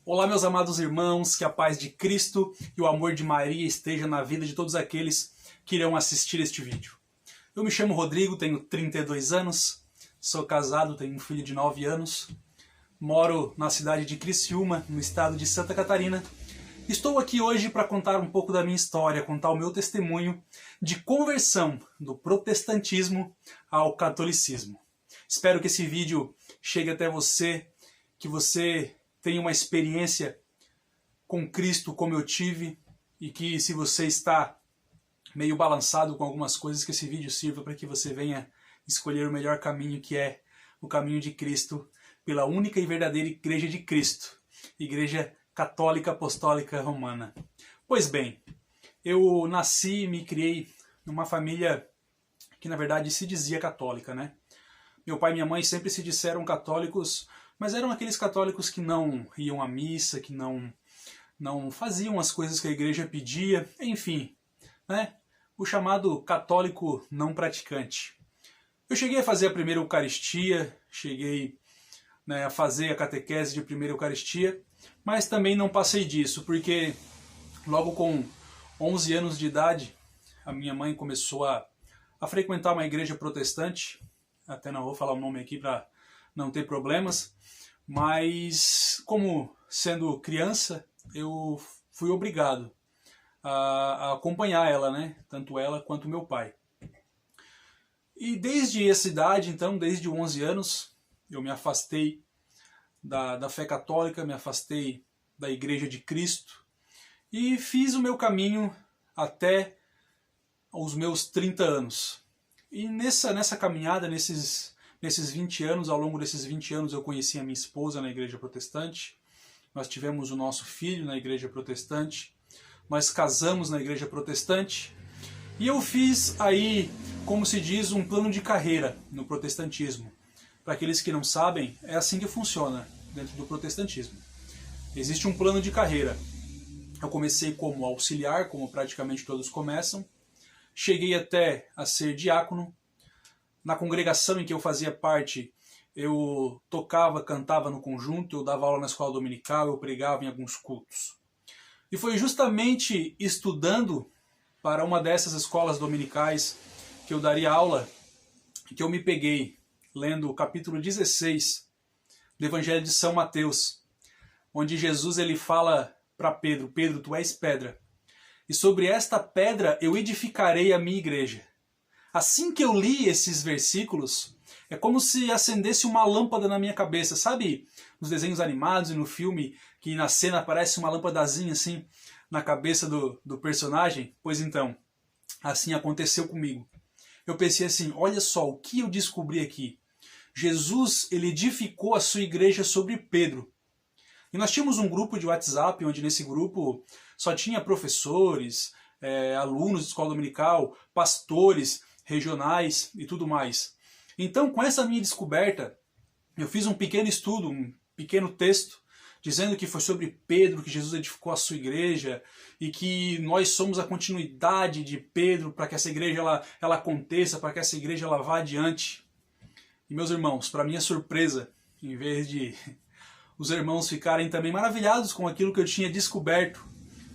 Olá, meus amados irmãos, que a paz de Cristo e o amor de Maria esteja na vida de todos aqueles que irão assistir este vídeo. Eu me chamo Rodrigo, tenho 32 anos, sou casado, tenho um filho de 9 anos, moro na cidade de Criciúma, no estado de Santa Catarina. Estou aqui hoje para contar um pouco da minha história, contar o meu testemunho de conversão do protestantismo ao catolicismo. Espero que esse vídeo chegue até você, que você tenha uma experiência com Cristo como eu tive, e que se você está meio balançado com algumas coisas, que esse vídeo sirva para que você venha escolher o melhor caminho, que é o caminho de Cristo, pela única e verdadeira Igreja de Cristo, Igreja Católica Apostólica Romana. Pois bem, eu nasci e me criei numa família que na verdade se dizia católica, né? Meu pai e minha mãe sempre se disseram católicos, mas eram aqueles católicos que não iam à missa, que não faziam as coisas que a igreja pedia, enfim, né? O chamado católico não praticante. Eu cheguei a fazer a primeira Eucaristia, cheguei, né, a fazer a catequese de primeira Eucaristia, mas também não passei disso, porque logo com 11 anos de idade, a minha mãe começou a frequentar uma igreja protestante, até não vou falar o nome aqui para não ter problemas, mas como sendo criança, eu fui obrigado a acompanhar ela, né? Tanto ela quanto meu pai. E desde essa idade, então, desde 11 anos, eu me afastei da fé católica, me afastei da Igreja de Cristo e fiz o meu caminho até os meus 30 anos. E nessa caminhada, nesses 20 anos, ao longo desses 20 anos eu conheci a minha esposa na igreja protestante, nós tivemos o nosso filho na igreja protestante, nós casamos na igreja protestante, e eu fiz aí, como se diz, um plano de carreira no protestantismo. Para aqueles que não sabem, é assim que funciona dentro do protestantismo. Existe um plano de carreira. Eu comecei como auxiliar, como praticamente todos começam, cheguei até a ser diácono. Na congregação em que eu fazia parte, eu tocava, cantava no conjunto, eu dava aula na escola dominical, eu pregava em alguns cultos. E foi justamente estudando para uma dessas escolas dominicais que eu daria aula, que eu me peguei lendo o capítulo 16 do Evangelho de São Mateus, onde Jesus ele fala para Pedro: Pedro, tu és pedra, e sobre esta pedra eu edificarei a minha igreja. Assim que eu li esses versículos, é como se acendesse uma lâmpada na minha cabeça. Sabe nos desenhos animados e no filme, que na cena aparece uma lâmpadazinha assim na cabeça do personagem? Pois então, assim aconteceu comigo. Eu pensei assim, olha só o que eu descobri aqui. Jesus ele edificou a sua igreja sobre Pedro. E nós tínhamos um grupo de WhatsApp, onde nesse grupo só tinha professores, alunos de escola dominical, pastores regionais e tudo mais. Então, com essa minha descoberta, eu fiz um pequeno estudo, um pequeno texto, dizendo que foi sobre Pedro que Jesus edificou a sua igreja e que nós somos a continuidade de Pedro para que essa igreja ela aconteça, para que essa igreja ela vá adiante. E meus irmãos, para minha surpresa, em vez de os irmãos ficarem também maravilhados com aquilo que eu tinha descoberto,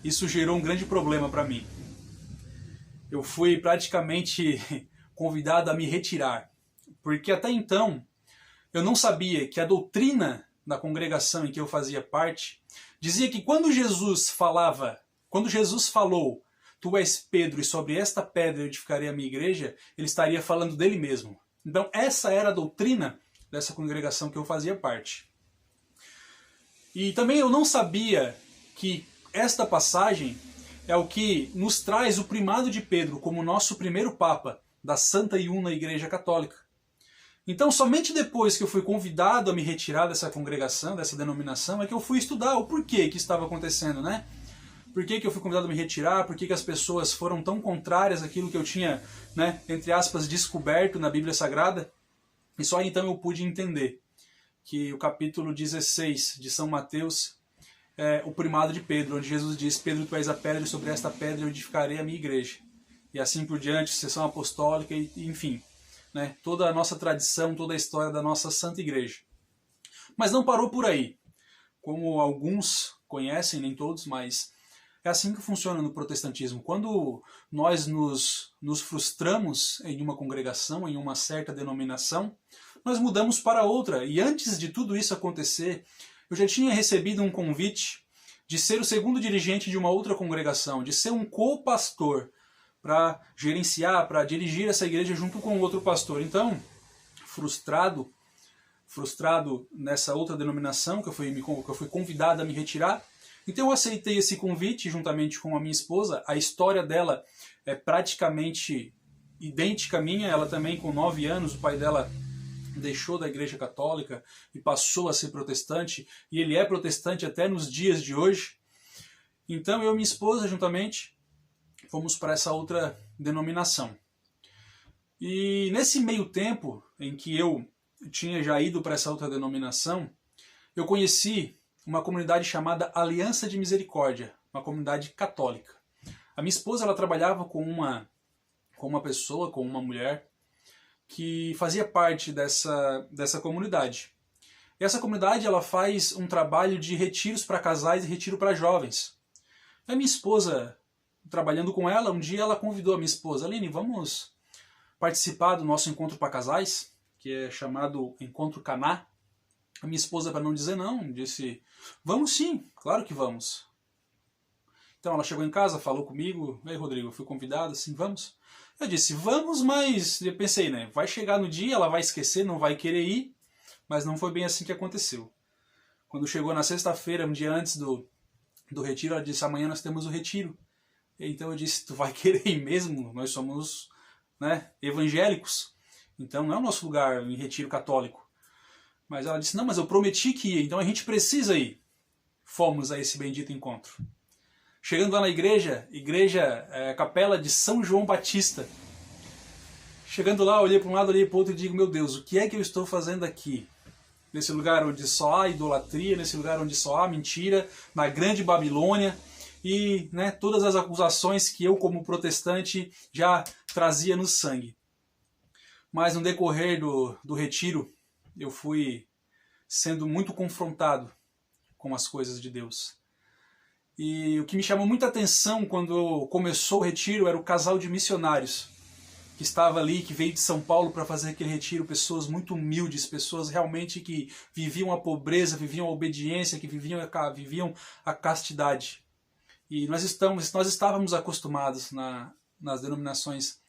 isso gerou um grande problema para mim. Eu fui praticamente convidado a me retirar, porque até então eu não sabia que a doutrina da congregação em que eu fazia parte dizia que quando Jesus falou, tu és Pedro e sobre esta pedra eu edificarei a minha igreja, ele estaria falando dele mesmo. Então essa era a doutrina dessa congregação que eu fazia parte. E também eu não sabia que esta passagem é o que nos traz o primado de Pedro como nosso primeiro Papa da Santa e Una Igreja Católica. Então, somente depois que eu fui convidado a me retirar dessa congregação, dessa denominação, é que eu fui estudar o porquê que estava acontecendo, né? Por que eu fui convidado a me retirar, por que as pessoas foram tão contrárias àquilo que eu tinha, né, entre aspas, descoberto na Bíblia Sagrada. E só então eu pude entender que o capítulo 16 de São Mateus é o primado de Pedro, onde Jesus diz: Pedro, tu és a pedra, e sobre esta pedra eu edificarei a minha igreja. E assim por diante, sucessão apostólica, e enfim, né, toda a nossa tradição, toda a história da nossa Santa Igreja. Mas não parou por aí. como alguns conhecem, nem todos, mas é assim que funciona no protestantismo. Quando nós nos frustramos em uma congregação, em uma certa denominação, nós mudamos para outra. E antes de tudo isso acontecer, eu já tinha recebido um convite de ser o segundo dirigente de uma outra congregação, de ser um co-pastor, para gerenciar, para dirigir essa igreja junto com outro pastor. Então, frustrado nessa outra denominação, que eu fui convidado a me retirar, então eu aceitei esse convite juntamente com a minha esposa. A história dela é praticamente idêntica à minha. Ela também, com 9 anos, o pai dela deixou da igreja católica e passou a ser protestante, e ele é protestante até nos dias de hoje. Então eu e minha esposa, juntamente, fomos para essa outra denominação. E nesse meio tempo em que eu tinha já ido para essa outra denominação, eu conheci uma comunidade chamada Aliança de Misericórdia, uma comunidade católica. A minha esposa, ela trabalhava com uma pessoa, com uma mulher, que fazia parte dessa comunidade. E essa comunidade, ela faz um trabalho de retiros para casais e retiro para jovens. A minha esposa, trabalhando com ela, um dia ela convidou a minha esposa: Aline, vamos participar do nosso encontro para casais, que é chamado Encontro Caná. A minha esposa, para não dizer não, disse: vamos sim, claro que vamos. Então ela chegou em casa, falou comigo: ei, Rodrigo, eu fui convidado, assim, vamos? Eu disse: vamos, mas eu pensei, né, vai chegar no dia, ela vai esquecer, não vai querer ir, mas não foi bem assim que aconteceu. Quando chegou na sexta-feira, um dia antes do retiro, ela disse: amanhã nós temos o retiro. Então eu disse: tu vai querer ir mesmo? Nós somos, né, evangélicos, então não é o nosso lugar em retiro católico. Mas ela disse: não, mas eu prometi que ia, então a gente precisa ir. Fomos a esse bendito encontro. Chegando lá na igreja, capela de São João Batista. Chegando lá, olhei para um lado, olhei para o outro e digo: meu Deus, o que é que eu estou fazendo aqui? Nesse lugar onde só há idolatria, nesse lugar onde só há mentira, na grande Babilônia. E, né, todas as acusações que eu, como protestante, já trazia no sangue. Mas no decorrer do retiro, eu fui sendo muito confrontado com as coisas de Deus. E o que me chamou muita atenção quando começou o retiro era o casal de missionários que estava ali, que veio de São Paulo para fazer aquele retiro, pessoas muito humildes, pessoas realmente que viviam a pobreza, viviam a obediência, que viviam a castidade. E nós estávamos acostumados nas denominações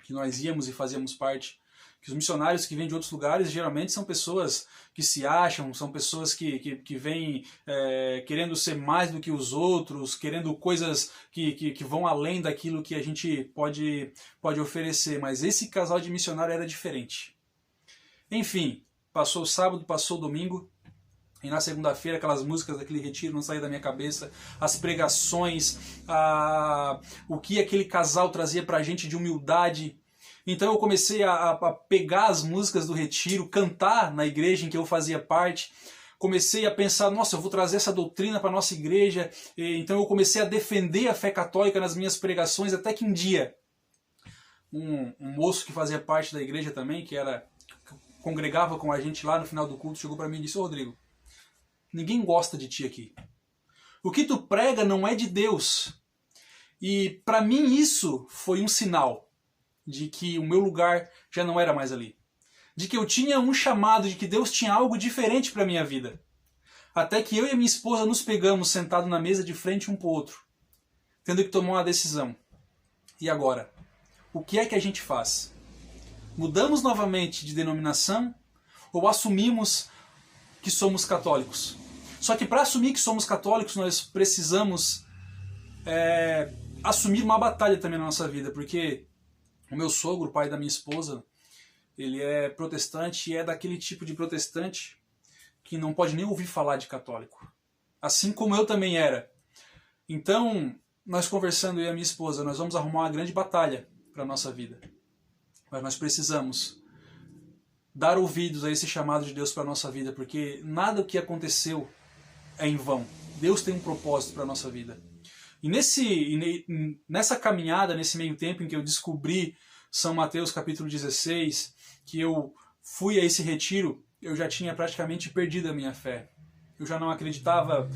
que nós íamos e fazíamos parte, que os missionários que vêm de outros lugares geralmente são pessoas que se acham, são pessoas que vêm querendo ser mais do que os outros, querendo coisas que vão além daquilo que a gente pode oferecer. Mas esse casal de missionário era diferente. Enfim, passou o sábado, passou o domingo, e na segunda-feira aquelas músicas daquele retiro não saíam da minha cabeça, as pregações, o que aquele casal trazia pra gente de humildade. Então eu comecei a pegar as músicas do retiro, cantar na igreja em que eu fazia parte. Comecei a pensar: nossa, eu vou trazer essa doutrina para a nossa igreja. Então eu comecei a defender a fé católica nas minhas pregações, até que um dia um moço que fazia parte da igreja também, que congregava com a gente lá no final do culto, chegou para mim e disse: ô Rodrigo, ninguém gosta de ti aqui. O que tu prega não é de Deus. E para mim isso foi um sinal de que o meu lugar já não era mais ali. De que eu tinha um chamado, de que Deus tinha algo diferente para a minha vida. Até que eu e a minha esposa nos pegamos sentados na mesa de frente um para o outro, tendo que tomar uma decisão. E agora? O que é que a gente faz? Mudamos novamente de denominação ou assumimos que somos católicos? Só que para assumir que somos católicos nós precisamos assumir uma batalha também na nossa vida, porque o meu sogro, o pai da minha esposa, ele é protestante e é daquele tipo de protestante que não pode nem ouvir falar de católico. Assim como eu também era. Então, nós conversando, eu e a minha esposa, nós vamos arrumar uma grande batalha para a nossa vida. Mas nós precisamos dar ouvidos a esse chamado de Deus para a nossa vida, porque nada do que aconteceu é em vão. Deus tem um propósito para a nossa vida. E nessa caminhada, nesse meio tempo em que eu descobri São Mateus capítulo 16, que eu fui a esse retiro, eu já tinha praticamente perdido a minha fé. eu já não acreditava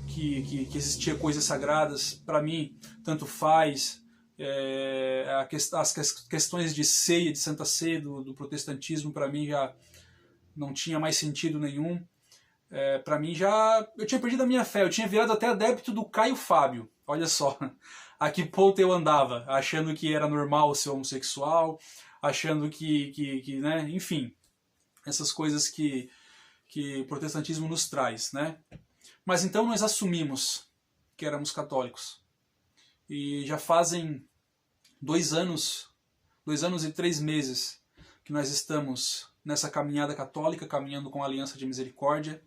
que existia coisas sagradas. Para mim, tanto faz. As questões de ceia, de Santa Ceia, do protestantismo, para mim já não tinha mais sentido nenhum. Para mim eu tinha perdido a minha fé, eu tinha virado até adepto do Caio Fábio. Olha só, a que ponto eu andava, achando que era normal ser homossexual, achando né, enfim, essas coisas que o protestantismo nos traz, né? Mas então nós assumimos que éramos católicos. E já fazem 2 anos e 3 meses que nós estamos nessa caminhada católica, caminhando com a Aliança de Misericórdia.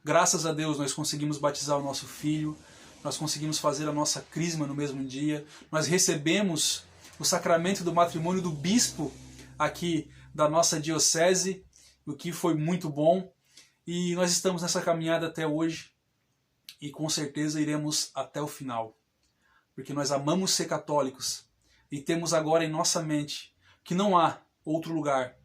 Graças a Deus nós conseguimos batizar o nosso filho, nós conseguimos fazer a nossa crisma no mesmo dia, nós recebemos o sacramento do matrimônio do bispo aqui da nossa diocese, o que foi muito bom. E nós estamos nessa caminhada até hoje e com certeza iremos até o final. Porque nós amamos ser católicos e temos agora em nossa mente que não há outro lugar,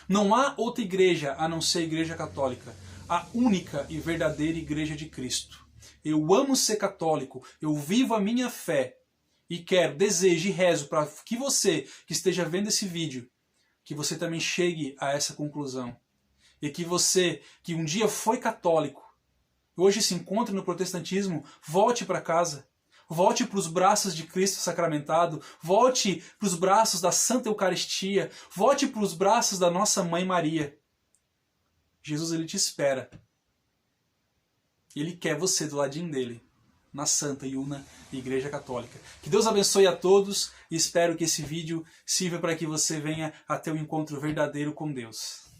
não há outra igreja a não ser a Igreja Católica, a única e verdadeira Igreja de Cristo. Eu amo ser católico, eu vivo a minha fé e quero, desejo e rezo para que você que esteja vendo esse vídeo, que você também chegue a essa conclusão. E que você, que um dia foi católico, hoje se encontra no protestantismo, volte para casa. Volte para os braços de Cristo sacramentado, volte para os braços da Santa Eucaristia, volte para os braços da nossa Mãe Maria. Jesus, ele te espera. Ele quer você do ladinho dele, na Santa e Una Igreja Católica. Que Deus abençoe a todos e espero que esse vídeo sirva para que você venha a ter um encontro verdadeiro com Deus.